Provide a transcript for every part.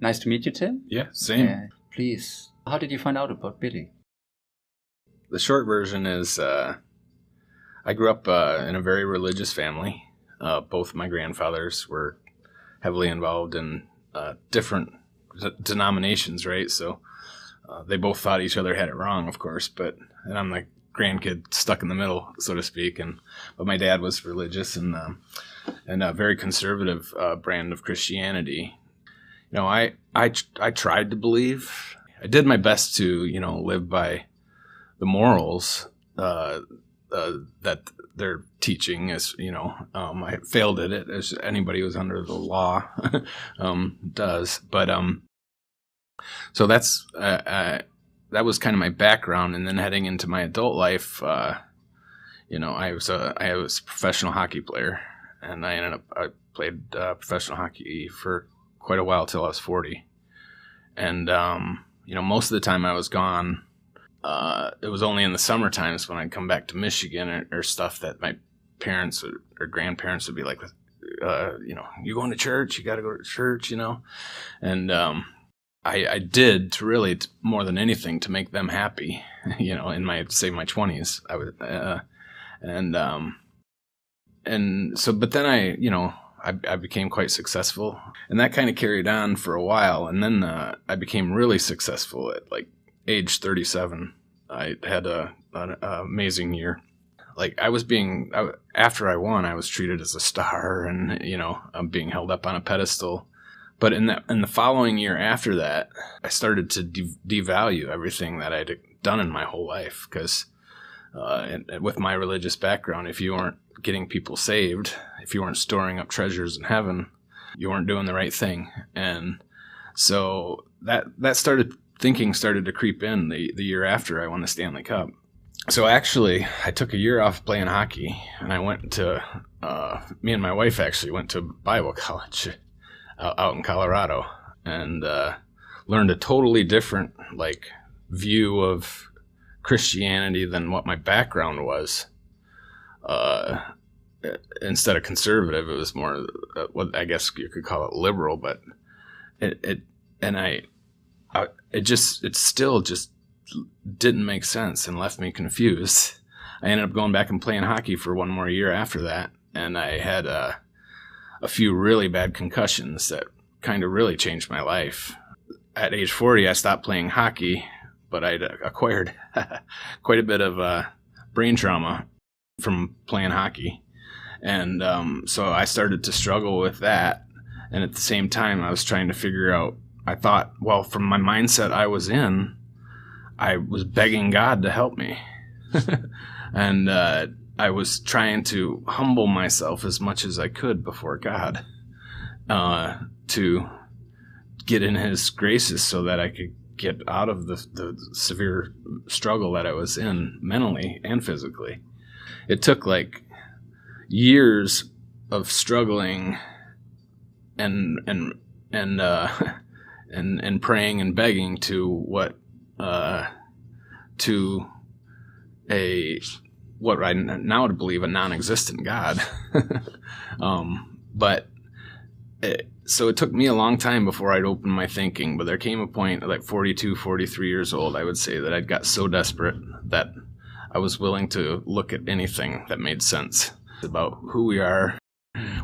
Nice to meet you, Tim. Yeah, same. Please, how did you find out about Billy? The short version is I grew up in a very religious family. Both my grandfathers were heavily involved in different denominations, right? So they both thought each other had it wrong, of course, and I'm the grandkid stuck in the middle, so to speak. But my dad was religious and a very conservative brand of Christianity. You know, I tried to believe. I did my best to, live by the morals that they're teaching. Is I failed at it, as anybody who's under the law does. But so that was kind of my background. And then heading into my adult life, I was a professional hockey player, and I played professional hockey for quite a while till I was 40. And most of the time I was gone. It was only in the summer times when I'd come back to Michigan or stuff that my parents or grandparents would be like, you going to church? You got to go to church, And I did to really more than anything to make them happy, in my 20s. I would, and so, but then I became quite successful, and that kind of carried on for a while. And then I became really successful at like age 37. I had an amazing year. Like after I won, I was treated as a star, and I'm being held up on a pedestal. But in the following year after that, I started to devalue everything that I'd done in my whole life, because with my religious background, if you weren't getting people saved, if you weren't storing up treasures in heaven, you weren't doing the right thing. And so that thinking started to creep in the year after I won the Stanley Cup. So actually, I took a year off playing hockey, and I went to, me and my wife actually went to Bible college out in Colorado, and learned a totally different view of Christianity than what my background was. Instead of conservative, it was more what I guess you could call it liberal, but it still just didn't make sense and left me confused. I ended up going back and playing hockey for one more year after that, and I had a few really bad concussions that kind of really changed my life. At age 40, I stopped playing hockey, but I'd acquired quite a bit of brain trauma from playing hockey. And so I started to struggle with that. And at the same time, I was trying to figure out, I thought, well, from my mindset I was in, I was begging God to help me. And I was trying to humble myself as much as I could before God to get in His graces so that I could get out of the severe struggle that I was in mentally and physically. It took years of struggling and praying and begging to what I now would believe a non-existent God. So it took me a long time before I'd open my thinking, but there came a point at 42, 43 years old, I would say, that I'd got so desperate that I was willing to look at anything that made sense about who we are,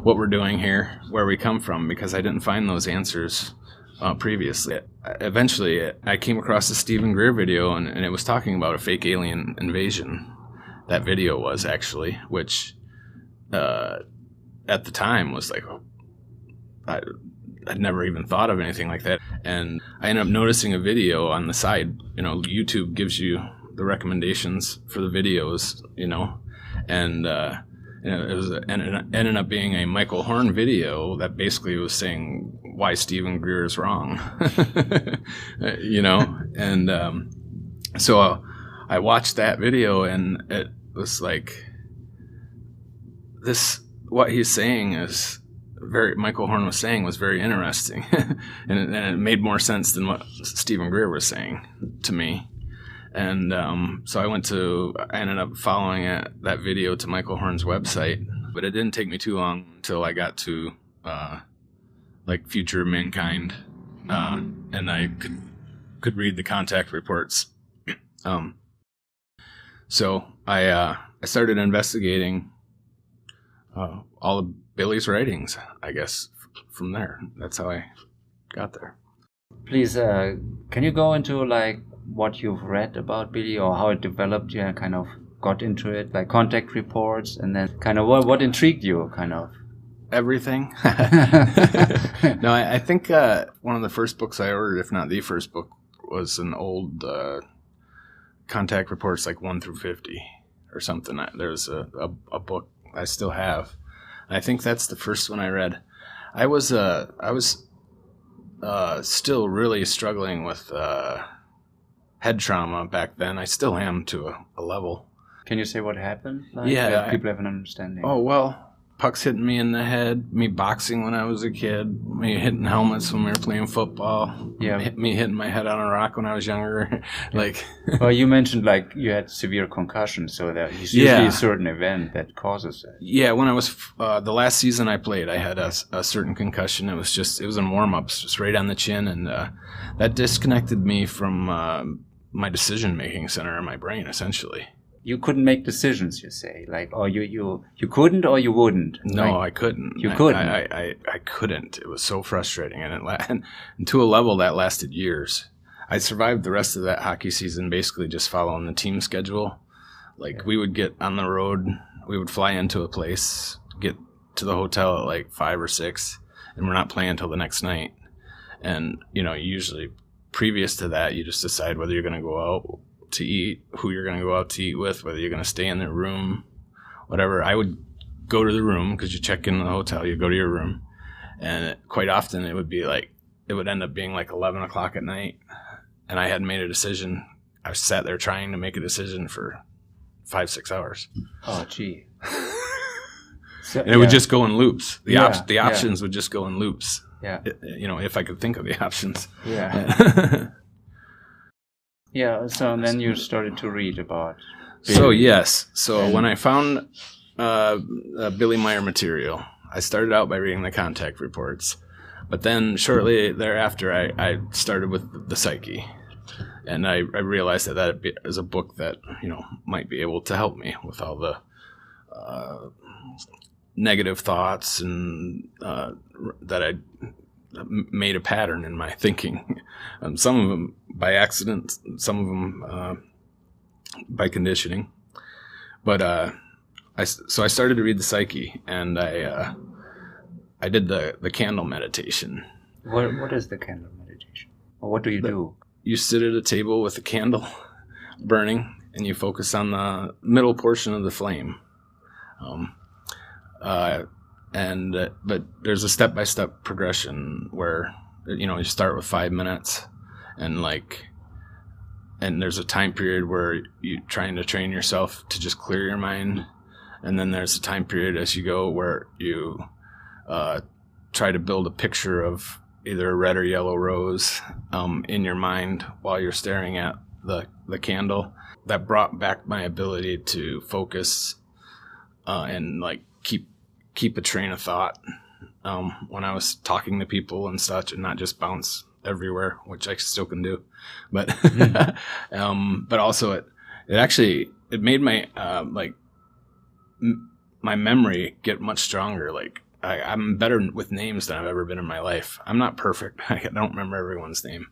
what we're doing here, where we come from, because I didn't find those answers previously. Eventually, I came across a Stephen Greer video, and it was talking about a fake alien invasion. That video was actually, which at the time was I'd never even thought of anything like that. And I ended up noticing a video on the side. YouTube gives you the recommendations for the videos, and it ended up being a Michael Horn video that basically was saying why Stephen Greer is wrong, and so I watched that video, and it was what he's saying is Michael Horn was saying was very interesting, and it made more sense than what Stephen Greer was saying to me. And so I ended up following that video to Michael Horn's website, but it didn't take me too long until I got to Future of Mankind, and I could read the contact reports. So I started investigating all of Billy's writings, I guess, from there. That's how I got there. Please, can you go into like what you've read about Billy or how it developed? You kind of got into it, like contact reports, and then kind of what intrigued you, kind of. Everything. No, I think one of the first books I ordered, if not the first book, was an old contact reports, like 1 through 50 or something. There's a book I still have. I think that's the first one I read. I was still really struggling with head trauma back then. I still am to a level. Can you say what happened? Like, yeah. People have an understanding. Oh, well, pucks hitting me in the head, me boxing when I was a kid, me hitting helmets when we were playing football, me hitting my head on a rock when I was younger. Like, well, you mentioned like you had severe concussion, so that is usually a certain event that causes it. Yeah, when I was the last season I played, I had a certain concussion. It was in warm-ups, just right on the chin, and that disconnected me from my decision-making center in my brain, essentially. You couldn't make decisions, you say, like, or you couldn't or you wouldn't. No, I couldn't. You couldn't. I couldn't. It was so frustrating, and to a level that lasted years. I survived the rest of that hockey season basically just following the team schedule. Like, we would get on the road, we would fly into a place, get to the hotel at like 5 or 6, and we're not playing until the next night. And usually previous to that, you just decide whether you're going to go out to eat, who you're going to go out to eat with, whether you're going to stay in their room, whatever. I would go to the room because you check in the hotel, you go to your room, and quite often it would end up being like 11 o'clock at night, and I hadn't made a decision. I sat there trying to make a decision for 5-6 hours. Oh, gee. And it would just go in loops. The options would just go in loops. Yeah. If I could think of the options. Yeah. Yeah, so then you started to read about Billy. So, yes. So when I found Billy Meier material, I started out by reading the contact reports. But then shortly thereafter, I started with the psyche. And I realized that is a book that, might be able to help me with all the negative thoughts and that I made a pattern in my thinking. Some of them by accident, some of them by conditioning. But I started to read the psyche, and I did the candle meditation. What is the candle meditation? Or what do you do? You sit at a table with a candle burning, and you focus on the middle portion of the flame. But there's a step-by-step progression where, you start with 5 minutes, and there's a time period where you're trying to train yourself to just clear your mind. And then there's a time period as you go where you try to build a picture of either a red or yellow rose in your mind while you're staring at the candle. That brought back my ability to focus and keep a train of thought when I was talking to people and such, and not just bounce everywhere, which I still can do. But but also it made my my memory get much stronger. Like, I'm better with names than I've ever been in my life. I'm not perfect. I don't remember everyone's name.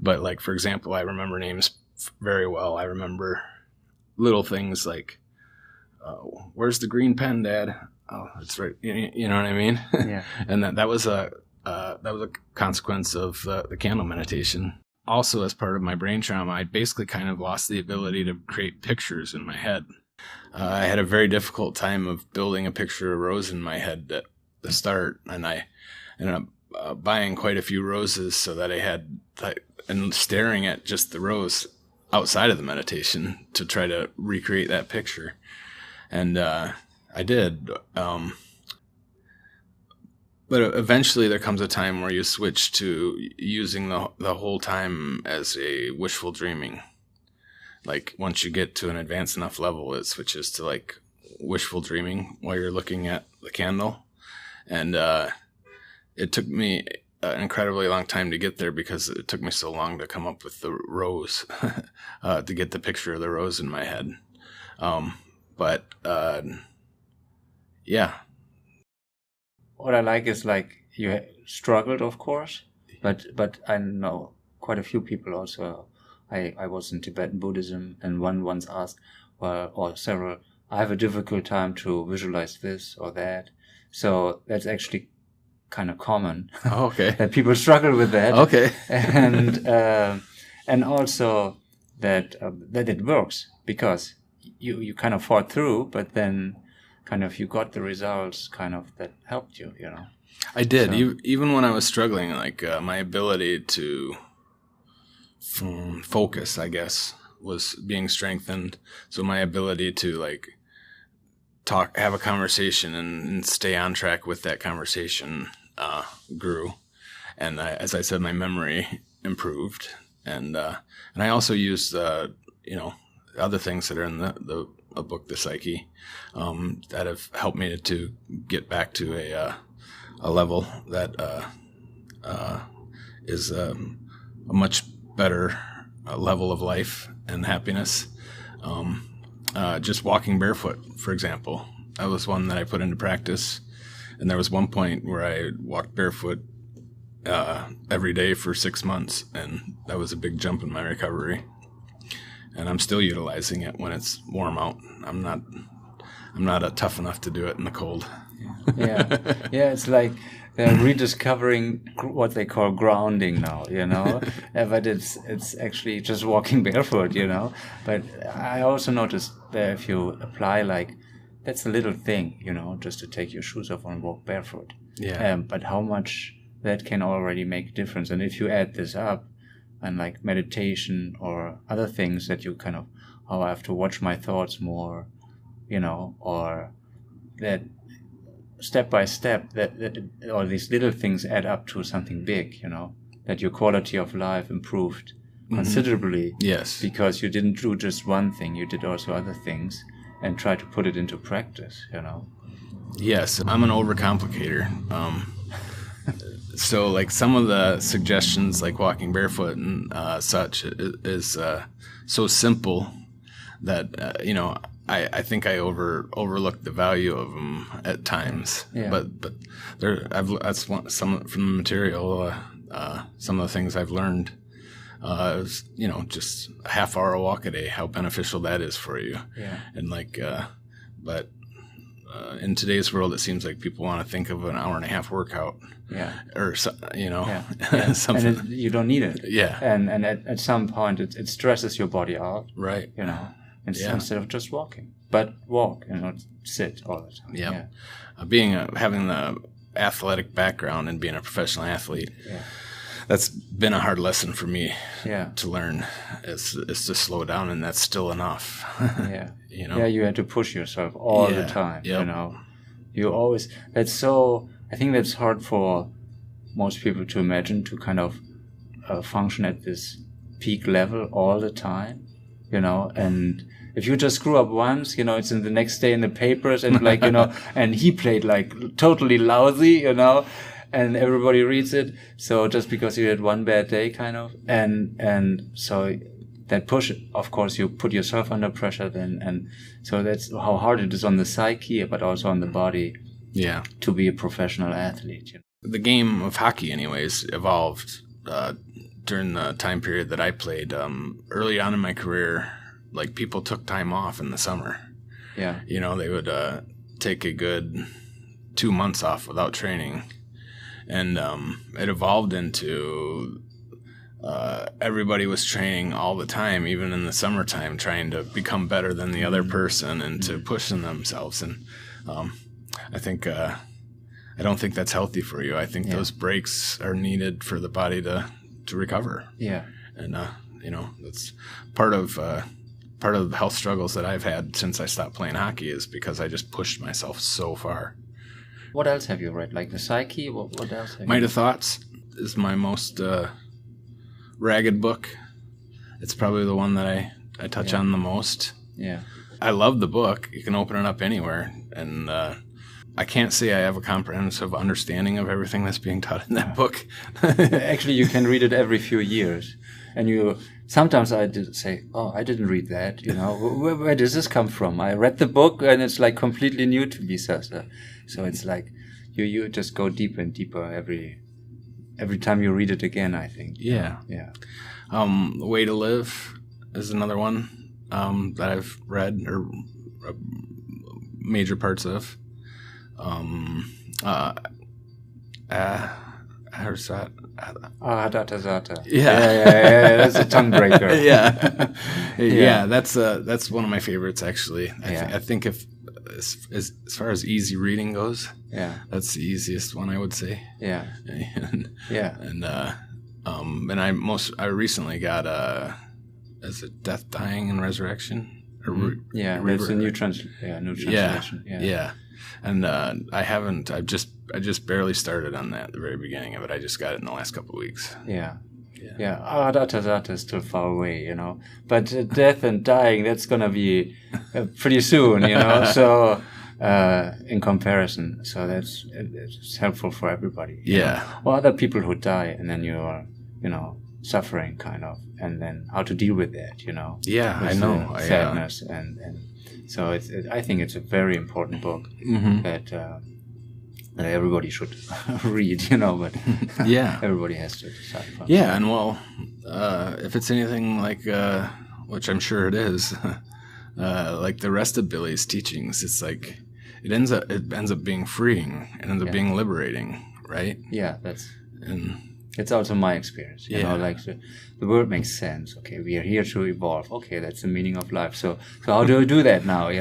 But, like, for example, I remember names very well. I remember little things like, where's the green pen, Dad? Oh, that's right. You know what I mean? Yeah. And that was a consequence of the candle meditation. Also, as part of my brain trauma, I basically kind of lost the ability to create pictures in my head. I had a very difficult time of building a picture of a rose in my head at the start, and I ended up buying quite a few roses so that I had, and staring at just the rose outside of the meditation to try to recreate that picture. And I did. But eventually there comes a time where you switch to using the whole time as a wishful dreaming. Like, once you get to an advanced enough level, it switches to like wishful dreaming while you're looking at the candle. And it took me an incredibly long time to get there because it took me so long to come up with the rose, to get the picture of the rose in my head. But yeah. What I like is like you struggled, of course, but I know quite a few people also. I was in Tibetan Buddhism, and one once asked, well, or several, I have a difficult time to visualize this or that. So that's actually kind of common. Oh, okay. That people struggle with that. Okay. and also that it works because you kind of fought through, but then kind of you got the results kind of that helped you, you know. I did. So, even when I was struggling, like my ability to focus, I guess, was being strengthened. So my ability to like have a conversation and stay on track with that conversation grew. And as I said, my memory improved. And I also used, other things that are in the book, The Psyche, that have helped me to get back to a level that is a much better level of life and happiness. Just walking barefoot, for example, that was one that I put into practice. And there was one point where I walked barefoot every day for 6 months, and that was a big jump in my recovery. And I'm still utilizing it when it's warm out. I'm not tough enough to do it in the cold. Yeah, it's like they're rediscovering what they call grounding now, you know. But it's actually just walking barefoot, you know. But I also noticed that if you apply, like, that's a little thing, you know, just to take your shoes off and walk barefoot. Yeah. But how much that can already make a difference. And if you add this up, and like meditation or other things that you kind of, oh, I have to watch my thoughts more, you know, or that step by step, that all these little things add up to something big, you know, that your quality of life improved considerably. Yes. Because you didn't do just one thing, you did also other things and try to put it into practice, you know. Yes, I'm an overcomplicator. So, like, some of the suggestions, like walking barefoot and such, is so simple that I think I overlook the value of them at times. Yeah. But that's some from the material. Some of the things I've learned. Is, just a half-hour walk a day. How beneficial that is for you. Yeah. And but. In today's world, it seems like people want to think of an hour and a half workout. Yeah. Or, Yeah. something. And you don't need it. Yeah. And at some point, it stresses your body out. Right. You know, instead of just walking. But walk, not sit all the time. Yep. Yeah. Having the athletic background and being a professional athlete, that's been a hard lesson for me to learn is to slow down, and that's still enough. Yeah. You had to push yourself all the time. Yep. You always, I think that's hard for most people to imagine, to kind of function at this peak level all the time, and if you just screw up once, it's in the next day in the papers, and like, and he played like totally lousy, and everybody reads it. So just because you had one bad day, kind of, and so that push, of course, you put yourself under pressure then, and so that's how hard it is on the psyche, but also on the body. Yeah. To be a professional athlete. The game of hockey, anyways, evolved during the time period that I played. Early on in my career, like, people took time off in the summer. Yeah. They would take a good 2 months off without training. And it evolved into everybody was training all the time, even in the summertime, trying to become better than the other person and to pushing themselves. And I don't think that's healthy for you. I think those breaks are needed for the body to recover. Yeah. And that's part of the health struggles that I've had since I stopped playing hockey is because I just pushed myself so far. What else have you read? Like The Psyche? What else have you Might of Thoughts is my most ragged book. It's probably the one that I touch on the most. Yeah. I love the book. You can open it up anywhere. And I can't say I have a comprehensive understanding of everything that's being taught in that book. Actually, you can read it every few years. And sometimes I did say, oh, I didn't read that, where does this come from? I read the book and it's like completely new to me. So it's like you just go deeper and deeper every time you read it again, I think. Yeah. Yeah. Way to Live is another one that I've read or major parts of. How's that? Zata. Yeah. That's a tongue breaker. Yeah. That's one of my favorites, actually. I think if as far as easy reading goes, that's the easiest one, I would say. Yeah. And I recently got is it Death, Dying, and Resurrection? It's a new translation. Yeah. And I haven't. I just barely started on that at the very beginning of it. I just got it in the last couple of weeks. Yeah. Zata is still far away, But Death and Dying, that's gonna be pretty soon, So in comparison, so it's helpful for everybody. Or other people who die, and then you're, suffering kind of, and then how to deal with that, Yeah, I know. Sadness and so I think it's a very important book that everybody should read, but everybody has to decide. Yeah, and if it's anything like, which I'm sure it is, like the rest of Billy's teachings, it's like it ends up being freeing. It ends up being liberating, right? Yeah, it's also my experience. Like the word makes sense. Okay, we are here to evolve. Okay, that's the meaning of life. So how do I do that now?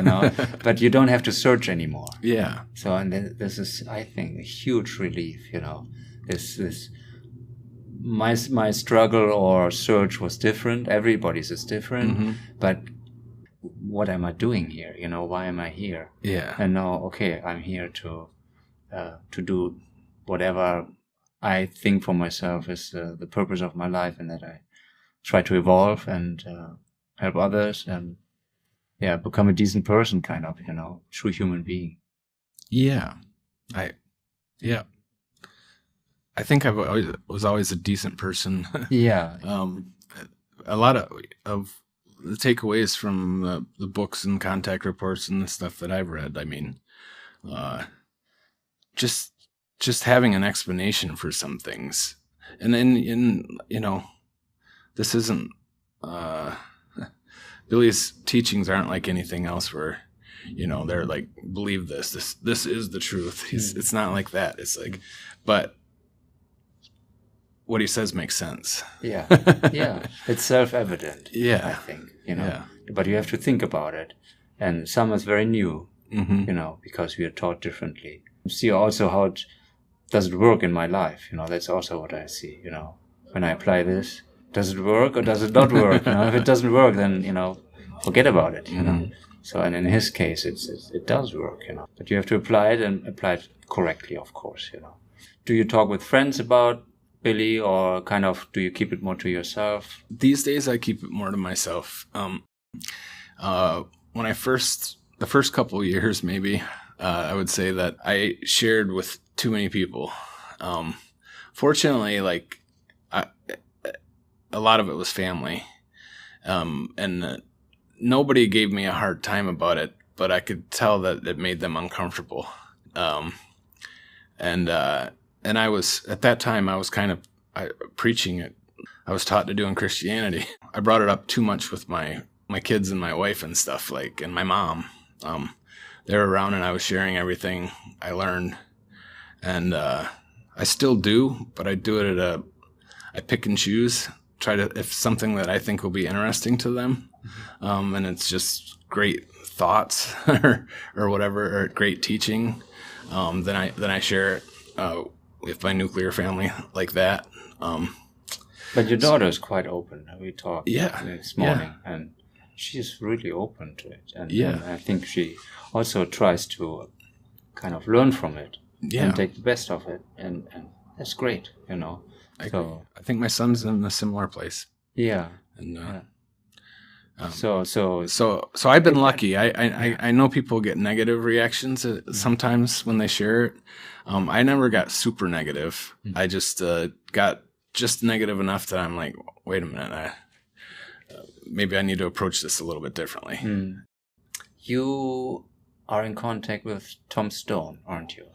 But you don't have to search anymore. Yeah. So and this is, I think, a huge relief. This my struggle or search was different. Everybody's is different. But what am I doing here? Why am I here? Yeah. And now, okay, I'm here to do whatever I think for myself is the purpose of my life, and that I try to evolve and help others and become a decent person, kind of, true human being. Yeah. I think I was always a decent person. Yeah. A lot of the takeaways from the books and contact reports and the stuff that I've read, I mean, just having an explanation for some things. And then, this isn't, Billy's teachings aren't like anything else where, they're like, believe this is the truth. It's not like that. It's like, but what he says makes sense. Yeah. It's self-evident. Yeah. I think, but you have to think about it. And some is very new, because we are taught differently. See also how does it work in my life? That's also what I see, when I apply this, does it work or does it not work? If it doesn't work, then, forget about it, So, and in his case, it does work, but you have to apply it and apply it correctly, of course, Do you talk with friends about Billy, or kind of do you keep it more to yourself? These days I keep it more to myself. When the first couple of years, maybe, I would say that I shared with too many people. Fortunately, like a lot of it was family, and nobody gave me a hard time about it, but I could tell that it made them uncomfortable. And I was, at that time, I was kind of preaching it. I was taught to do in Christianity. I brought it up too much with my kids and my wife and stuff, like, and my mom. They were around and I was sharing everything I learned. And I still do, but I do it I pick and choose, if something that I think will be interesting to them. And it's just great thoughts or whatever, or great teaching. Then I share it with my nuclear family like that. But your daughter is quite open. We talked this morning, and she's really open to it. And I think she also tries to kind of learn from it and take the best of it. And that's great, I think my son's in a similar place. Yeah. And So I've been lucky. I know people get negative reactions sometimes when they share it. I never got super negative. I just got just negative enough that I'm like, wait a minute, maybe I need to approach this a little bit differently. You are in contact with Tom Stone, aren't you?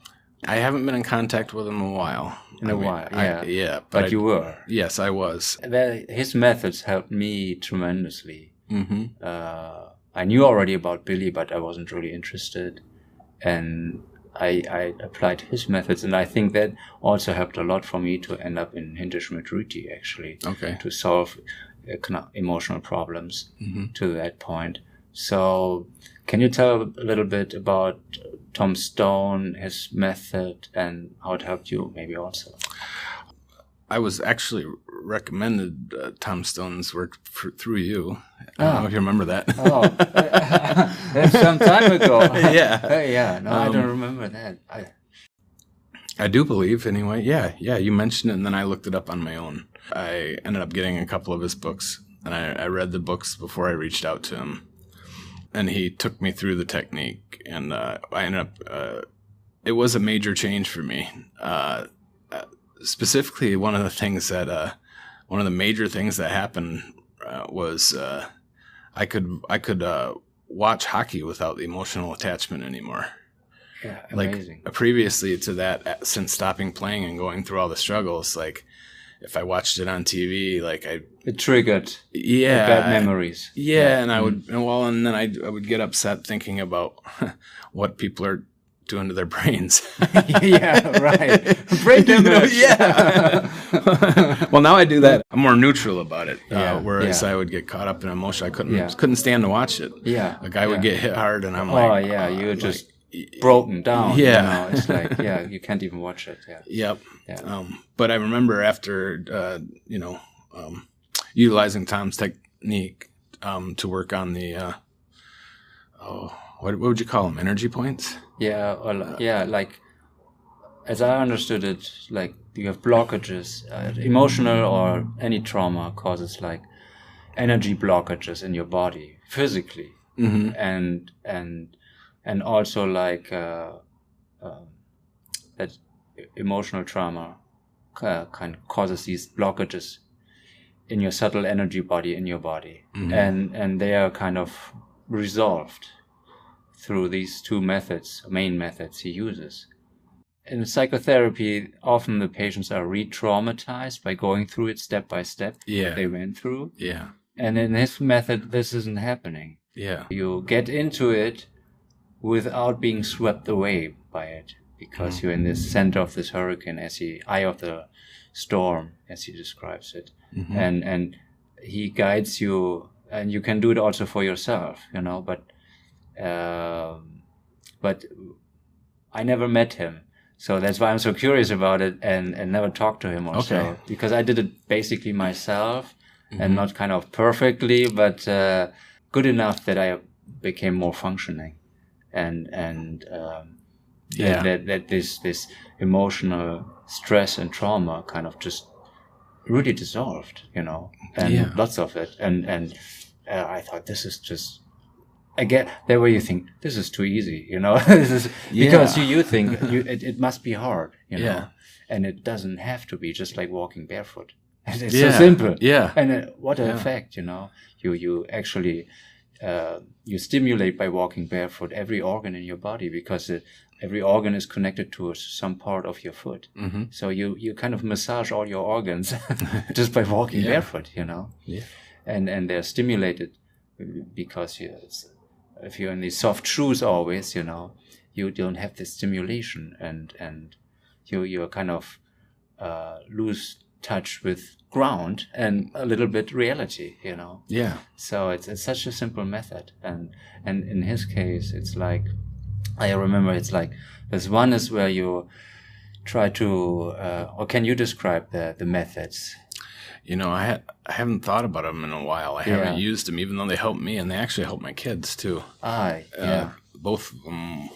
I haven't been in contact with him in a while. Yeah. But you were. Yes, I was. His methods helped me tremendously. I knew already about Billy, but I wasn't really interested. And I applied his methods, and I think that also helped a lot for me to end up in Hinterschmidt-Rüti, actually. Okay. To solve emotional problems to that point. So can you tell a little bit about Tom Stone, his method, and how it helped you maybe also? I was actually recommended Tom Stone's work through you. I don't know if you remember that. That's some time ago. Yeah. No, I don't remember that. I do believe, anyway. Yeah, you mentioned it, and then I looked it up on my own. I ended up getting a couple of his books, and I read the books before I reached out to him. And he took me through the technique, and I ended up, it was a major change for me. Specifically, one of the major things that happened was I could watch hockey without the emotional attachment anymore. Yeah, amazing. Like previously to that, since stopping playing and going through all the struggles, like if I watched it on TV, like it triggered bad memories. And I would, and then I would get upset thinking about what people are doing to their brains. Yeah, right. Brain damage. Yeah. Well, now I do that. I'm more neutral about it. Whereas I would get caught up in emotion. I couldn't stand to watch it. Yeah. A guy would get hit hard, and I'm like, you were just broken down. Yeah. It's like, you can't even watch it. Yeah. Yep. Yeah. But I remember after, utilizing Tom's technique to work on the, what would you call them? Energy points? Yeah. Like, as I understood it, like you have blockages, emotional or any trauma causes like energy blockages in your body physically. And also like that emotional trauma kind of causes these blockages in your subtle energy body in your body, and they are kind of resolved through these two main methods he uses. In psychotherapy, often the patients are re-traumatized by going through it step by step. Yeah. They went through. Yeah. And in his method, this isn't happening. Yeah. You get into it without being swept away by it, because you're in the center of this hurricane, eye of the storm, as he describes it. And he guides you, and you can do it also for yourself, but I never met him. So that's why I'm so curious about it, and never talked to him also, because I did it basically myself, and not kind of perfectly, but good enough that I became more functioning, and that this emotional stress and trauma kind of just really dissolved, and lots of it, and I thought, this is just. Again, that way you think, this is too easy, this is, because you think it must be hard, and it doesn't have to be, just like walking barefoot. It's so simple. Yeah. And what an effect, you actually, you stimulate by walking barefoot every organ in your body, because every organ is connected to some part of your foot. So you kind of massage all your organs just by walking barefoot, Yeah. And they're stimulated because if you're in these soft shoes always, you don't have the stimulation, and you kind of lose touch with ground and a little bit reality, Yeah. So it's such a simple method, and in his case, it's like, I remember it's like, this one is where you try to, or can you describe the methods? I haven't thought about them in a while. I haven't used them, even though they help me, and they actually help my kids too. Both of them.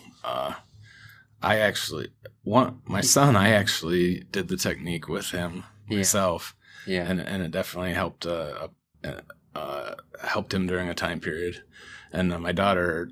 My son, I actually did the technique with him myself. Yeah. And it definitely helped a helped him during a time period. And my daughter,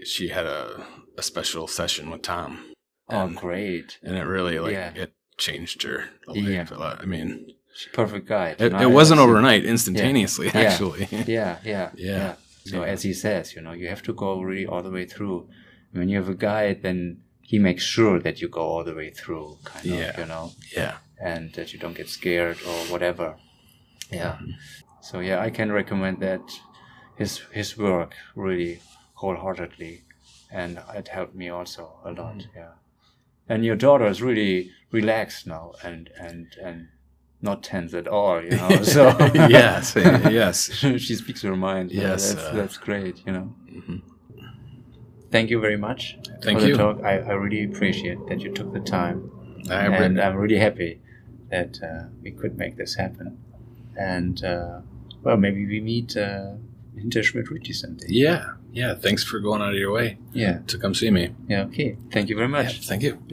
she had a special session with Tom. And, great. And it really, it changed her life a lot. I mean, perfect guy. It wasn't overnight, instantaneously, actually. Yeah. So as he says, you have to go really all the way through. When you have a guide, then he makes sure that you go all the way through, Yeah. And that you don't get scared or whatever. Yeah. Mm-hmm. So I can recommend that his work really wholeheartedly, and it helped me also a lot. Mm-hmm. Yeah. And your daughter is really relaxed now and not tense at all, So yes. She speaks her mind. Yes, that's great, Mm-hmm. Thank you very much for the talk. I really appreciate that you took the time, and I'm really happy that we could make this happen. And maybe we meet in Der Schmidt-Ritchie someday. Yeah. Thanks for going out of your way. To come see me. Yeah. Okay. Thank you very much. Yeah, thank you.